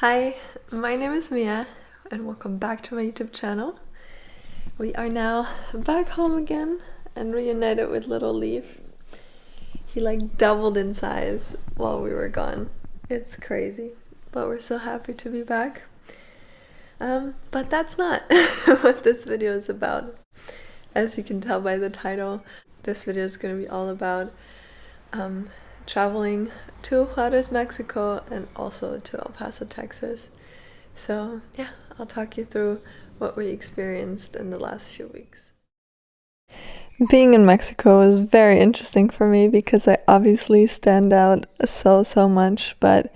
Hi, my name is Mia and welcome back to my YouTube channel. We are now back home again and reunited with little Leaf. He like doubled in size while we were gone. It's crazy, but we're so happy to be back. But that's not what this video is about. As you can tell by the title, this video is going to be all about traveling to Juárez, Mexico, and also to El Paso, Texas. So yeah, I'll talk you through what we experienced in the last few weeks. Being in Mexico was very interesting for me because I obviously stand out so much, but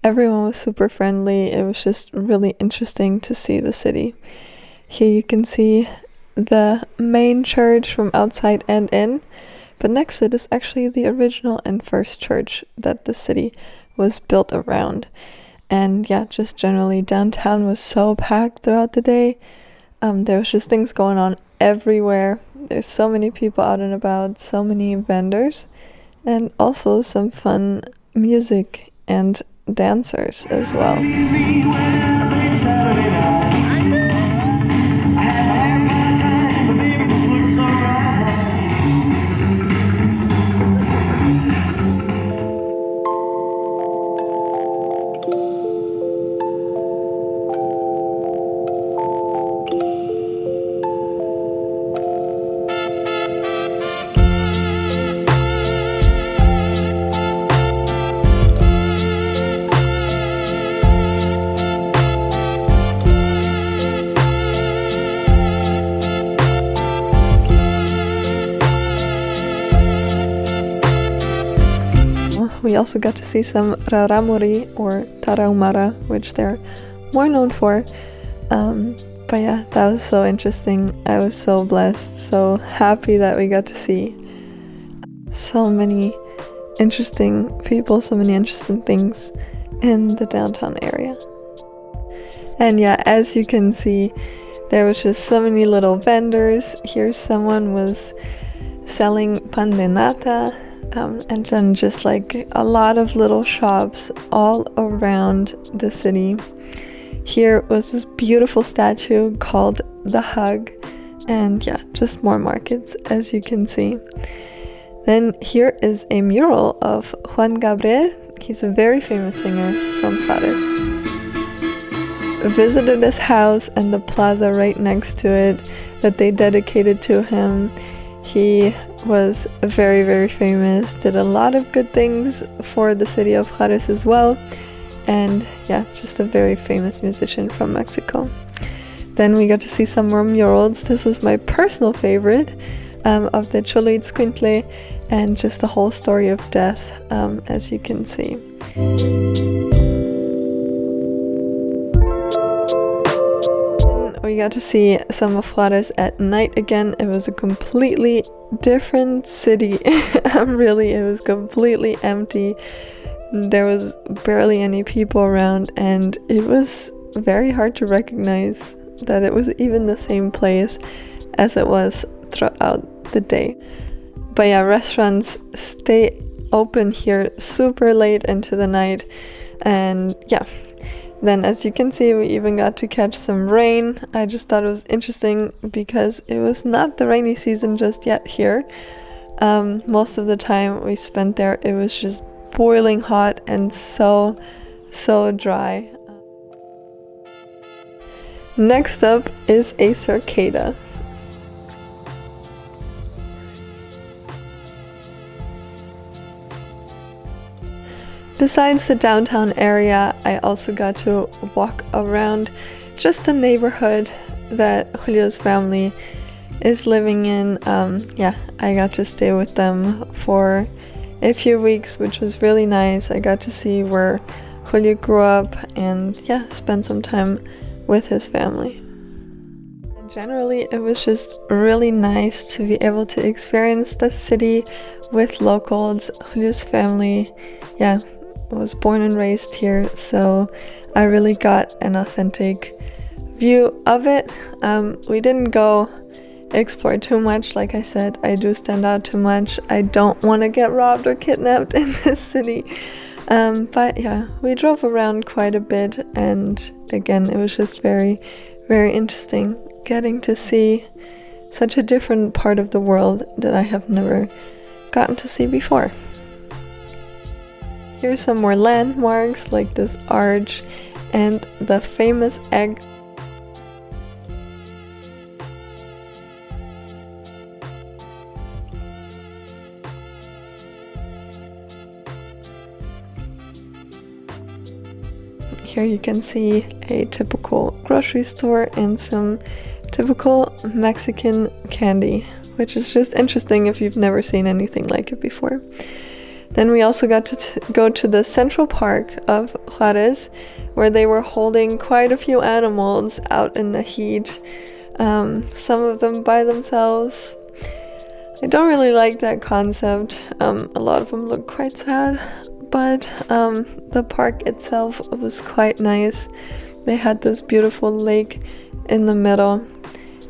everyone was super friendly. It was just really interesting to see the city. Here you can see the main church from outside and in, but next to it is actually the original and first church that the city was built around. And yeah, just generally downtown was so packed throughout the day. There was just things going on everywhere. There's so many people out and about, so many vendors, and also some fun music and dancers as well. We also got to see some raramuri or tarahumara, which they're more known for. But yeah, that was so interesting. I was so blessed, so happy that we got to see so many interesting people, so many interesting things in the downtown area. And yeah, as you can see, there was just so many little vendors. Here someone was selling pan de nata. And then just like a lot of little shops all around the city. Here was this beautiful statue called the Hug, and yeah, just more markets as you can see. Then here is a mural of Juan Gabriel. He's a very famous singer from Juárez. Visited his house and the plaza right next to it that they dedicated to him. He was very famous, did a lot of good things for the city of Juárez as well, and yeah, just a very famous musician from Mexico. Then we got to see some more murals. This is my personal favorite, of the Cholitzcuintle, and just the whole story of death, as you can see. We got to see some of Juárez at night again. It was a completely different city. Really, it was completely empty. There was barely any people around, and it was very hard to recognize that it was even the same place as it was throughout the day. But yeah, restaurants stay open here super late into the night, and yeah. Then as you can see, we even got to catch some rain. I just thought it was interesting because it was not the rainy season just yet here. Most of the time we spent there, it was just boiling hot and so dry. Next up is a cicada. Besides the downtown area, I also got to walk around just the neighborhood that Julio's family is living in. Yeah, I got to stay with them for a few weeks, which was really nice. I got to see where Julio grew up and yeah, spend some time with his family. Generally, it was just really nice to be able to experience the city with locals. Julio's family, yeah, was born and raised here, so I really got an authentic view of it. We didn't go explore too much. Like I said, I do stand out too much. I don't want to get robbed or kidnapped in this city, But yeah, we drove around quite a bit, and again, it was just very, very interesting getting to see such a different part of the world that I have never gotten to see before. Here's some more landmarks like this arch and the famous egg. Here you can see a typical grocery store and some typical Mexican candy, which is just interesting if you've never seen anything like it before. Then we also got to go to the central park of Juárez, where they were holding quite a few animals out in the heat, some of them by themselves. I don't really like that concept. A lot of them look quite sad, but the park itself was quite nice. They had this beautiful lake in the middle,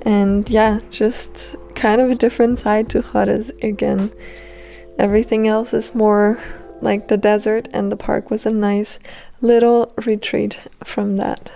and yeah, just kind of a different side to Juárez again. Everything else is more like the desert, and the park was a nice little retreat from that.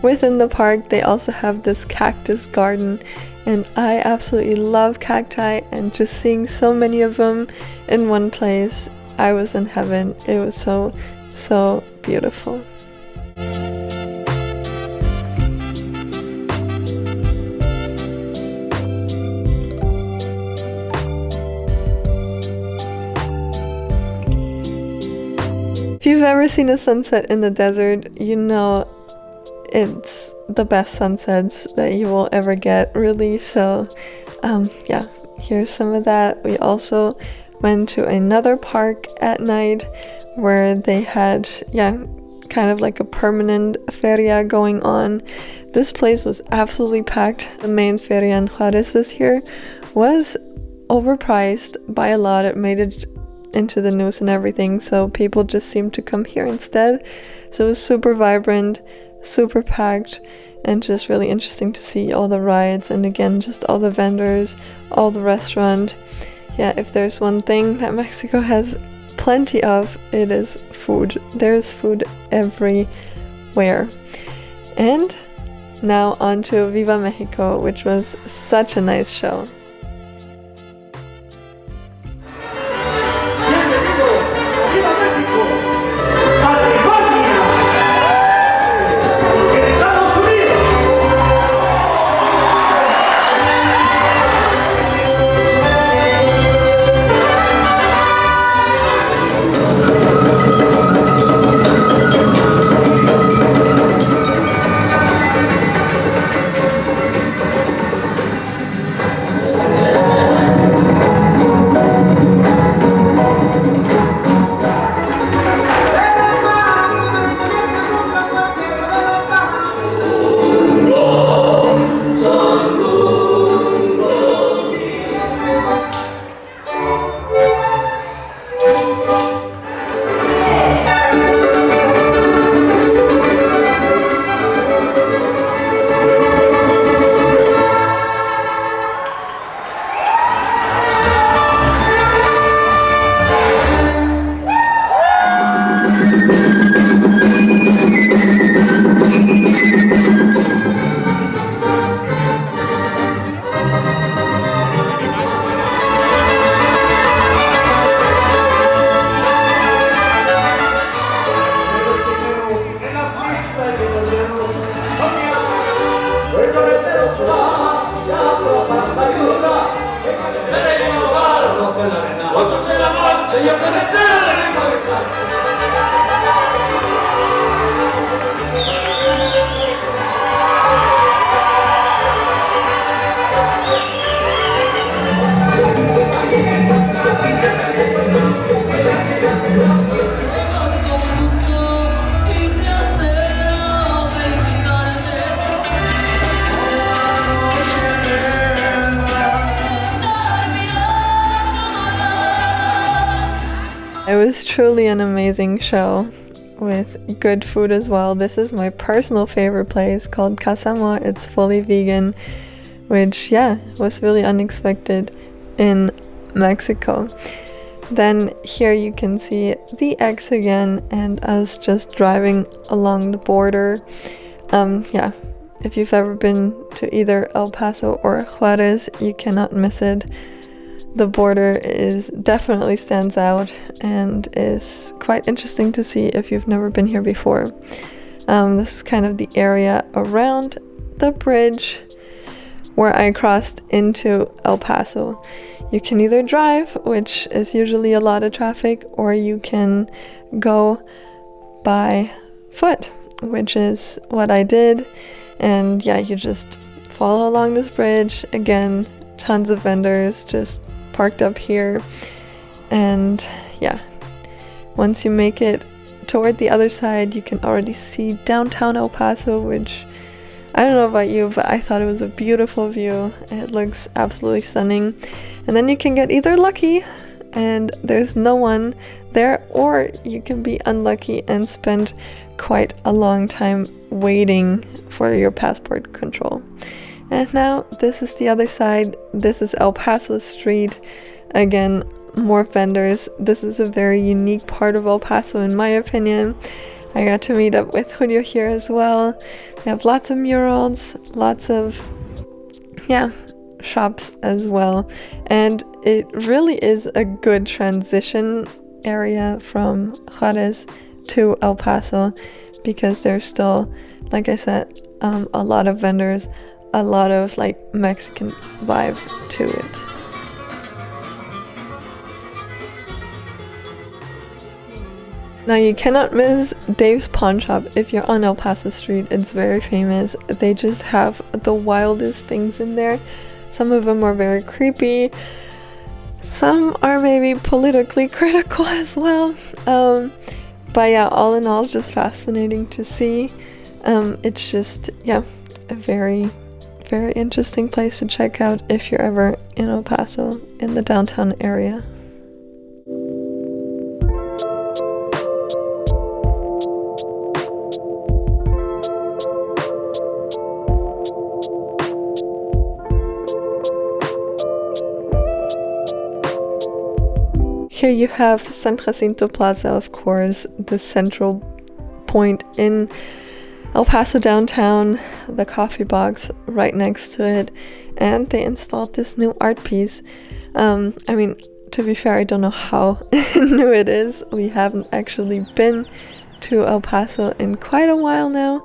Within the park, they also have this cactus garden, and I absolutely love cacti, and just seeing so many of them in one place, I was in heaven. It was so, so beautiful. If you've ever seen a sunset in the desert, you know it's the best sunsets that you will ever get, really. So yeah, here's some of that. We also went to another park at night where they had kind of like a permanent feria going on. This place was absolutely packed. The main feria in Juárez this year was overpriced by a lot. It made it into the news and everything, so people just seemed to come here instead. So it was super vibrant, super packed, and just really interesting to see all the rides, and again, just all the vendors, all the restaurant. Yeah, if there's one thing that Mexico has plenty of, it is food. There's food everywhere. And now on to Viva Mexico, which was such a nice show. was truly an amazing show with good food as well. This is my personal favorite place called Casamo. It's fully vegan, which was really unexpected in Mexico. Then here you can see the eggs again and us just driving along the border. If you've ever been to either El Paso or Juárez, you cannot miss it. The border definitely stands out and is quite interesting to see if you've never been here before. This is kind of the area around the bridge where I crossed into El Paso. You can either drive, which is usually a lot of traffic, or you can go by foot, which is what I did. And you just follow along this bridge. Again, tons of vendors just parked up here. And once you make it toward the other side, you can already see downtown El Paso, which I don't know about you, but I thought it was a beautiful view. It looks absolutely stunning. And then you can get either lucky and there's no one there, or you can be unlucky and spend quite a long time waiting for your passport control. And now this is the other side. This is El Paso Street. Again, more vendors. This is a very unique part of El Paso in my opinion. I got to meet up with Julio here as well. They have lots of murals, lots of shops as well. And it really is a good transition area from Juárez to El Paso, because there's still, like I said, a lot of vendors, a lot of Mexican vibe to it. Now you cannot miss Dave's Pawn Shop if you're on El Paso Street. It's very famous. They just have the wildest things in there. Some of them are very creepy. Some are maybe politically critical as well. But all in all, just fascinating to see. It's just, a very, very interesting place to check out if you're ever in El Paso, in the downtown area. Here you have San Jacinto Plaza, of course, the central point in El Paso downtown, the coffee box right next to it, and they installed this new art piece. To be fair, I don't know how new it is. We haven't actually been to El Paso in quite a while now,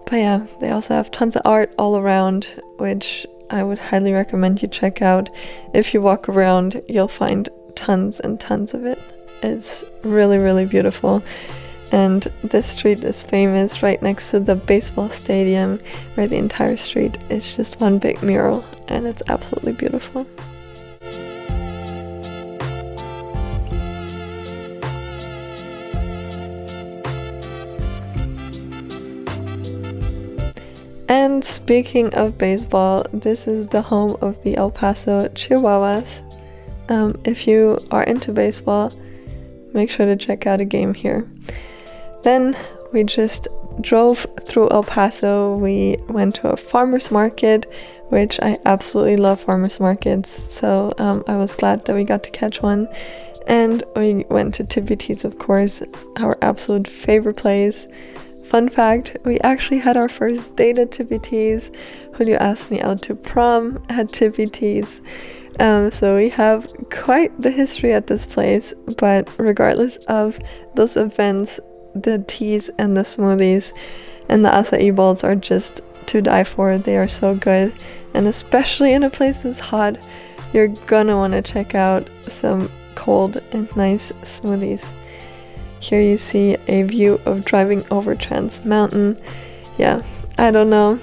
but they also have tons of art all around, which I would highly recommend you check out. If you walk around, you'll find tons and tons of it. It's really, really beautiful. And this street is famous right next to the baseball stadium, where the entire street is just one big mural, and it's absolutely beautiful. And speaking of baseball, this is the home of the El Paso Chihuahuas. If you are into baseball, make sure to check out a game here. Then we just drove through El Paso. We went to a farmer's market, which I absolutely love farmer's markets, so I was glad that we got to catch one. And we went to Tippy T's, of course, our absolute favorite place. Fun fact, we actually had our first date at Tippy T's. Julio asked me out to prom at Tippy T's. So we have quite the history at this place, but regardless of those events, the teas and the smoothies and the acai bowls are just to die for. They are so good, and especially in a place that's hot, you're gonna want to check out some cold and nice smoothies. Here you see a view of driving over Trans Mountain. I don't know,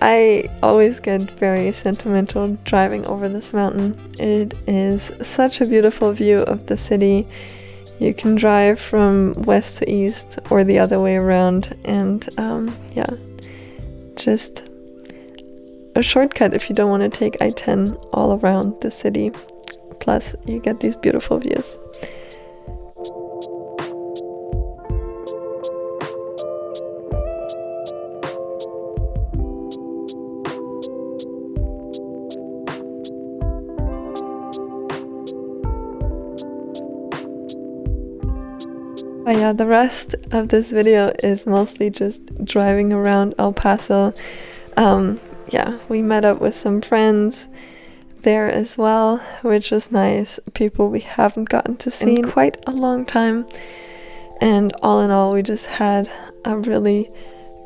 I always get very sentimental driving over this mountain. It is such a beautiful view of the city. You can drive from west to east or the other way around, and just a shortcut if you don't want to take I-10 all around the city. Plus, you get these beautiful views. But yeah, the rest of this video is mostly just driving around El Paso. Yeah, we met up with some friends there as well, which was nice. People we haven't gotten to see in quite a long time. And all in all, we just had a really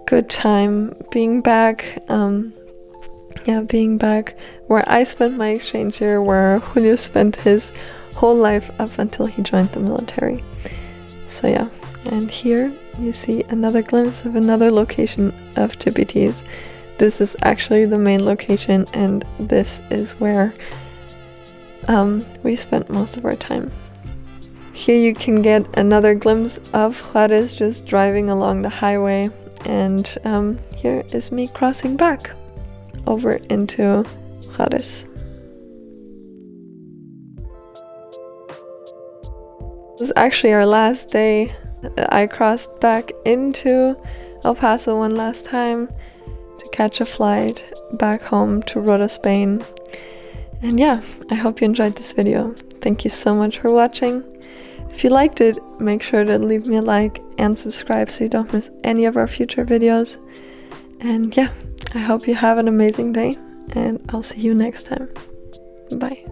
good time being back. Being back where I spent my exchange year, where Julio spent his whole life up until he joined the military. So yeah, and here you see another glimpse of another location of Tipiti's. This is actually the main location, and this is where we spent most of our time. Here you can get another glimpse of Juárez just driving along the highway, and here is me crossing back over into Juárez. This is actually our last day. I crossed back into El Paso one last time to catch a flight back home to Rota, Spain. And yeah, I hope you enjoyed this video. Thank you so much for watching. If you liked it, make sure to leave me a like and subscribe so you don't miss any of our future videos. And yeah, I hope you have an amazing day, and I'll see you next time. Bye.